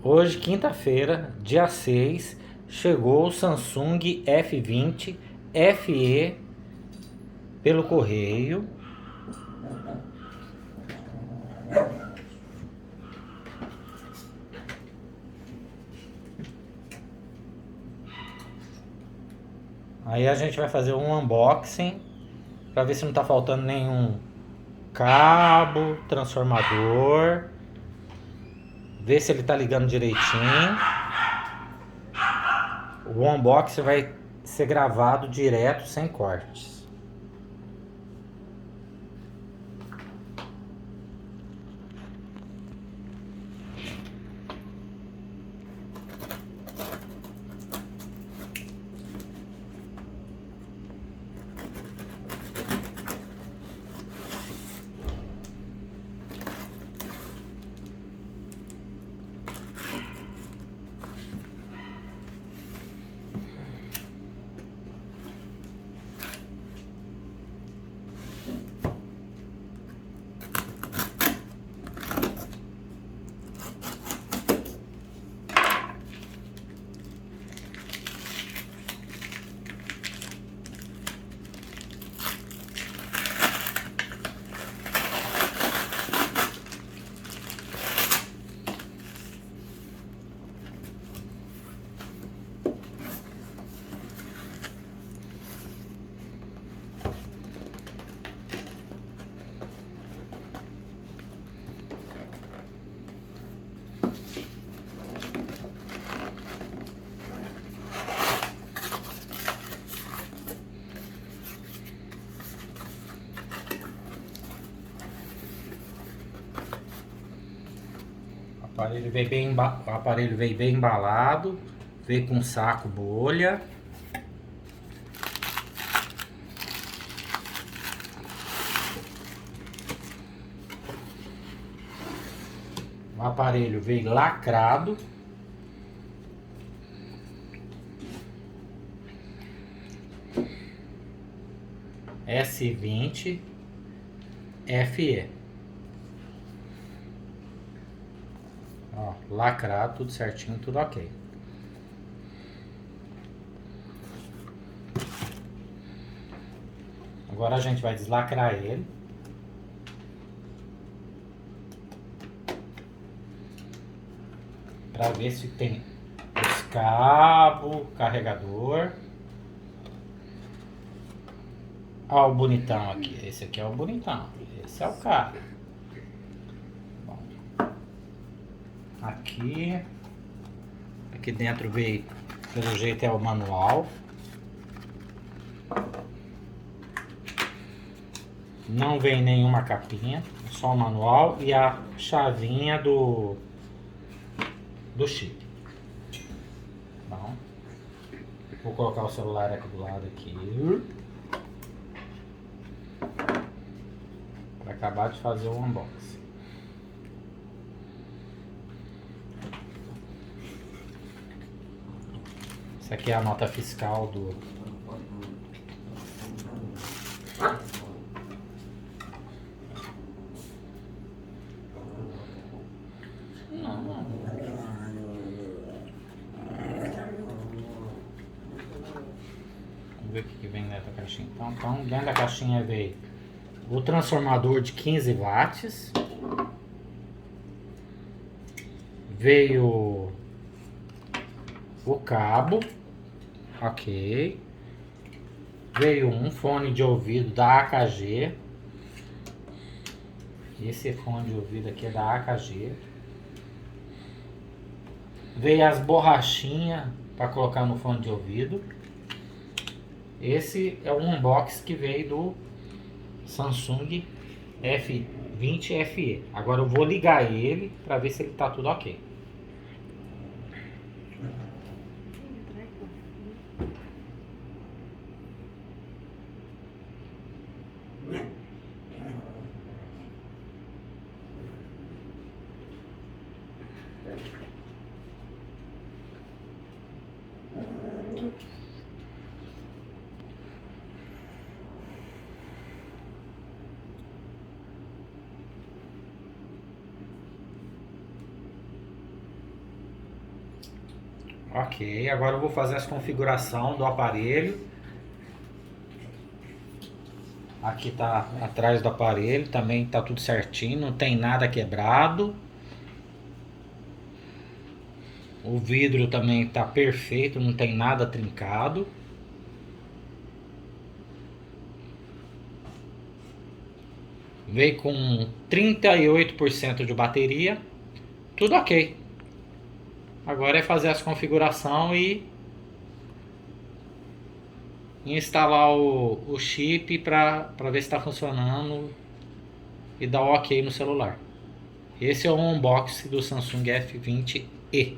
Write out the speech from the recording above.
Hoje, quinta-feira, dia 6, chegou o Samsung F20 FE pelo correio. Aí a gente vai fazer um unboxing para ver se não tá faltando nenhum cabo, transformador, ver se ele tá ligando direitinho. O unboxing vai ser gravado direto, sem cortes. O aparelho veio bem embalado, veio com saco bolha. O aparelho veio lacrado. S20 FE. Ó, lacrado, tudo certinho, tudo ok. Agora a gente vai deslacrar ele. Para ver se tem os cabos, carregador. Ó o bonitão aqui. Esse aqui é o bonitão. Esse é o cara. Bom, aqui dentro veio, pelo jeito é o manual. Não vem nenhuma capinha, só o manual e a chavinha do chip. Bom, vou colocar o celular aqui do lado aqui. Para acabar de fazer o unboxing. Essa aqui é a nota fiscal do... Vamos ver o que vem dentro da caixinha. Então, dentro da caixinha veio o transformador de 15 watts. Veio o cabo. Ok. Veio um fone de ouvido da AKG. Esse fone de ouvido aqui é da AKG. Veio as borrachinhas para colocar no fone de ouvido. Esse é o unboxing que veio do Samsung F20 FE. Agora eu vou ligar ele para ver se ele tá tudo ok. Ok, agora eu vou fazer as configuração do aparelho. Aqui tá atrás do aparelho, também tá tudo certinho, não tem nada quebrado. O vidro também tá perfeito, não tem nada trincado. Veio com 38% de bateria. Tudo ok. Agora é fazer as configuração e instalar o chip para ver se está funcionando e dar o ok no celular. Esse é o unboxing do Samsung F20e.